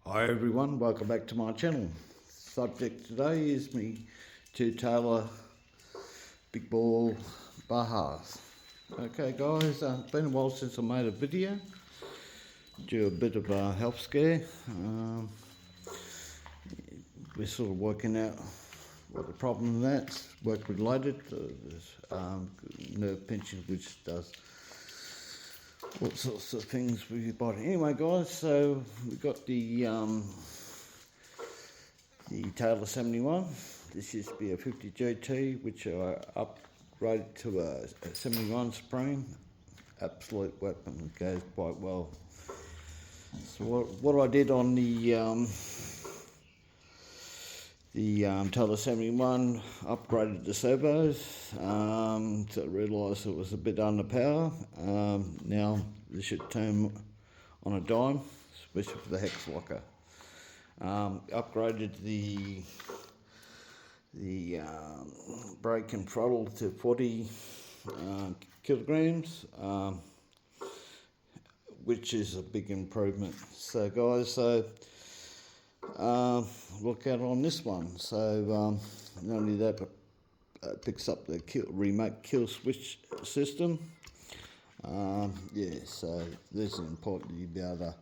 Hi everyone, welcome back to my channel. Subject today is me to tailor big ball bajas. Okay guys, it's been a while since I made a video due to a bit of a health scare. We're sort of working out what the problem that's work related. Nerve pinching, which does all sorts of things with your body. Anyway guys, so we've got the Taylor 71. This used to be a 50 GT, which I upgraded to a 71 Supreme. Absolute weapon, goes quite well. So what I did on the Taylor 71, upgraded the servos, so I realised it was a bit under power. Now this should turn on a dime, especially for the hex locker. Upgraded the brake and throttle to 40 kilograms, which is a big improvement. So guys, look out on this one. So not only that, but it picks up the remote kill switch system. Yeah, so this is important. You be able to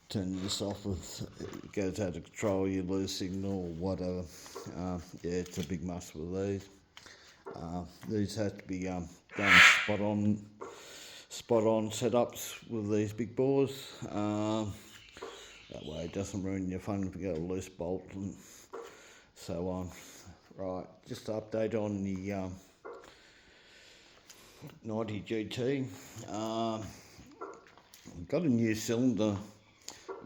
turn this off if it goes out of control, you lose signal or whatever. Yeah, it's a big must with these. These have to be done spot on setups with these big bores. That way it doesn't ruin your phone if you get a loose bolt and so on. Right, just to update on the 90 GT. Got a new cylinder.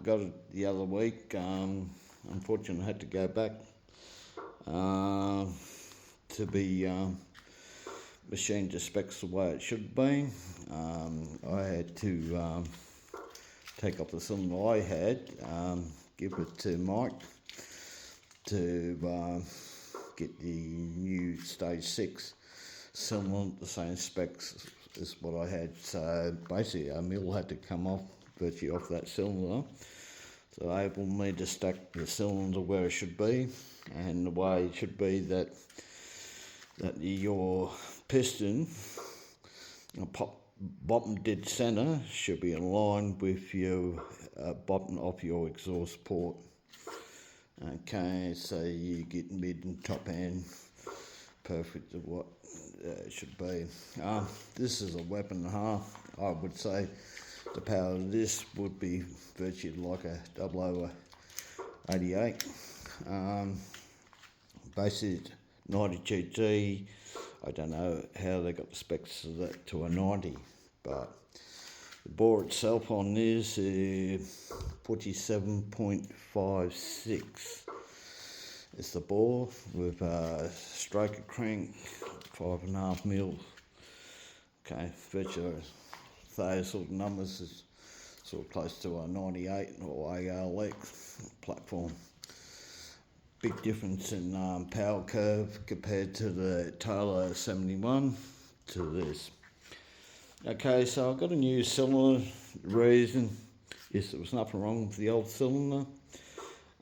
Got it the other week. Unfortunately, I had to go back to be machined to specs the way it should be. I had to take up the cylinder I had, give it to Mike to get the new stage 6 cylinder, the same specs as what I had. So basically, a mill had to come off, virtually off that cylinder. So able me to stack the cylinder where it should be, and the way it should be that your piston, bottom dead centre, should be aligned with your bottom of your exhaust port. Okay, so you get mid and top end perfect of what it should be. This is a weapon and a half. I would say the power of this would be virtually like a 0088. Basically 90 GT. I don't know how they got the specs of that to a 90, but the bore itself on this is 47.56. It's the bore with a stroker crank, 5.5 mils. Okay, virtually those sort of numbers is sort of close to a 98 or ALX platform. Big difference in power curve compared to the Taylor 71 to this. Okay, so I got a new cylinder. The reason is there was nothing wrong with the old cylinder.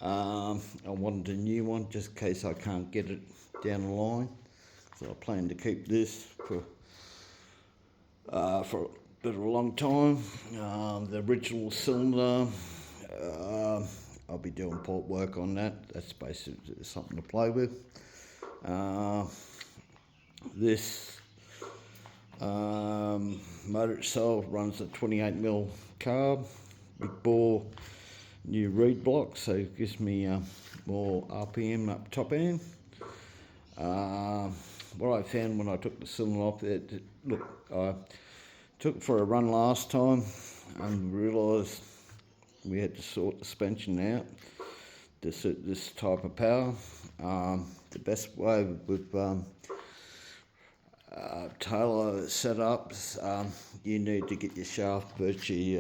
I wanted a new one just in case I can't get it down the line. So I plan to keep this for a bit of a long time. The original cylinder, I'll be doing port work on that. That's basically something to play with. This motor itself runs a 28mm carb, big bore, new reed block, so it gives me more RPM up top end. What I found when I took the cylinder off, look, I took it for a run last time and realised we had to sort the suspension out to suit this type of power. The best way with Taylor setups, you need to get your shaft virtually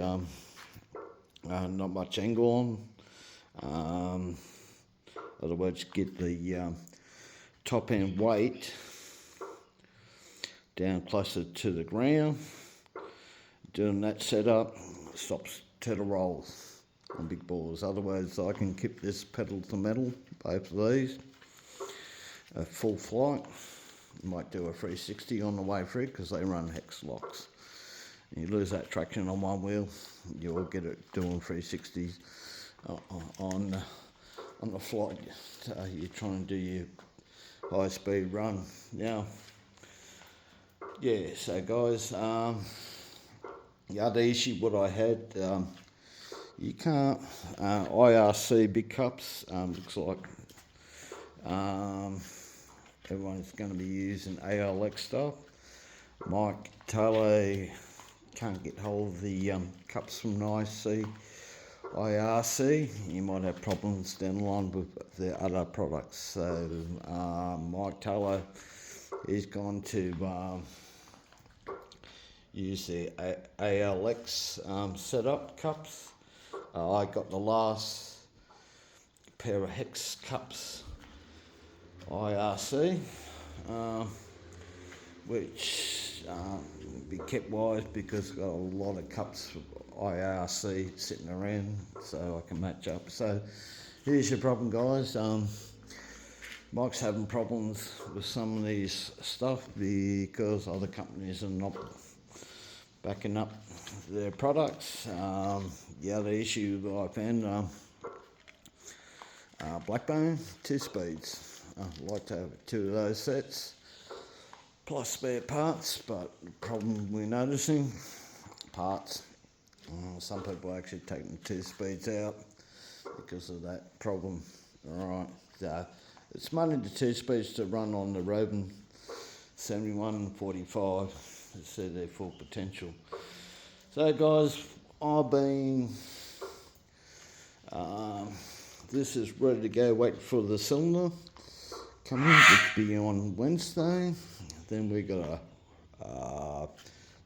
not much angle on. Otherwise, get the top end weight down closer to the ground. Doing that setup stops turtle rolls. on big bores. Otherwise I can keep this pedal to metal, both of these, at full flight. Might do a 360 on the way through because they run hex locks. And you lose that traction on one wheel, you'll get it doing 360s on the flight. So you're trying to do your high speed run. Now, yeah, so guys, the other issue what I had, you can't, IRC big cups, looks like everyone's going to be using ALX stuff. Mike Taylor can't get hold of the cups from IRC. You might have problems down the line with the other products. So Mike Taylor is going to use the ALX setup cups. I got the last pair of hex cups IRC, which be kept wise because I've got a lot of cups for IRC sitting around, so I can match up. So here's your problem, guys. Mike's having problems with some of these stuff because other companies are not backing up their products. The other issue that I found, Blackbone 2 speeds. I'd like to have 2 of those sets plus spare parts, but the problem we're noticing, parts, some people are actually taking 2 speeds out because of that problem. Alright, so it's mainly the 2 speeds to run on the Rovan 71 and 45 to see their full potential. So guys, I've been, this is ready to go, wait for the cylinder coming, which will be on Wednesday. Then we got to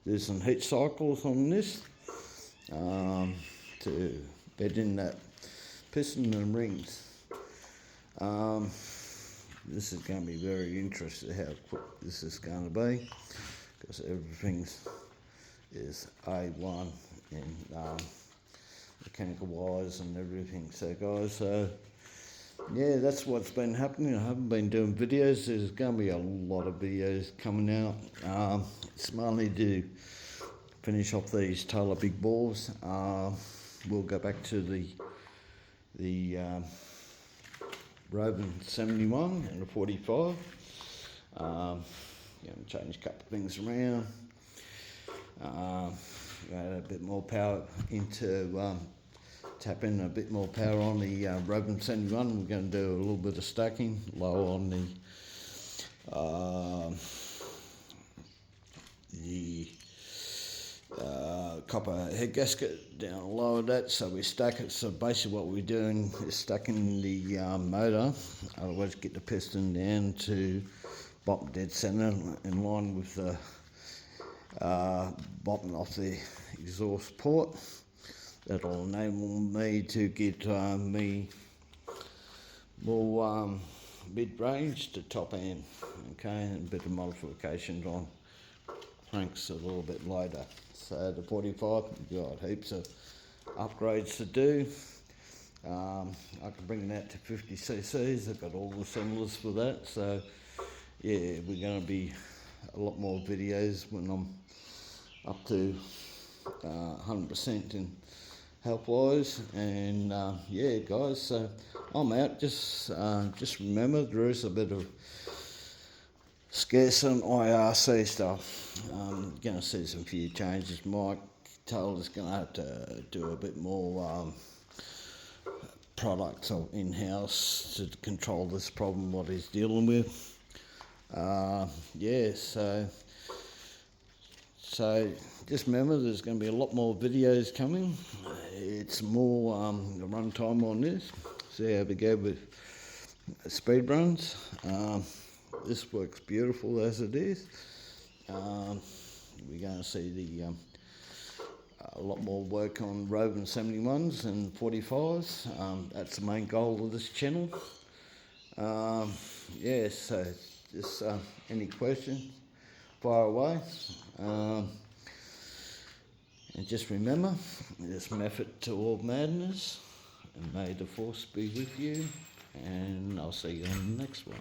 do some heat cycles on this to bed in that piston and rings. This is going to be very interesting how quick this is going to be, because everything is A1 in mechanical wires and everything. So guys, yeah, that's what's been happening. I haven't been doing videos. There's going to be a lot of videos coming out. It's mainly to finish off these Taylor big bores. We'll go back to the Rovan 71 and the 45. Going to change a couple of things around. Add a bit more power into, tap in a bit more power on the Rovan 71. We're going to do a little bit of stacking, low on the copper head gasket, down lower that, so we stack it. So basically what we're doing is stacking the motor, otherwise get the piston down to bottom dead center in line with the bottom of the exhaust port. That'll enable me to get me more mid-range to top end, okay, and a bit of modifications on cranks a little bit later. So the 45, we've got heaps of upgrades to do. I can bring that to 50 cc's. I've got all the cylinders for that. So yeah, we're going to be a lot more videos when I'm up to 100% in health wise. And yeah guys, so I'm out. Just remember, there is a bit of scarce on IRC stuff. You're going to see some few changes. Mike Taylor's going to have to do a bit more products in-house to control this problem what he's dealing with. Yeah, so just remember, there's going to be a lot more videos coming. It's more the run time on this. See how we go with speed runs. This works beautiful as it is. We're going to see a lot more work on Rovan 71s and 45s. That's the main goal of this channel. Yeah, so just any questions, fire away. And just remember, there's method to all madness, and may the force be with you, and I'll see you on the next one.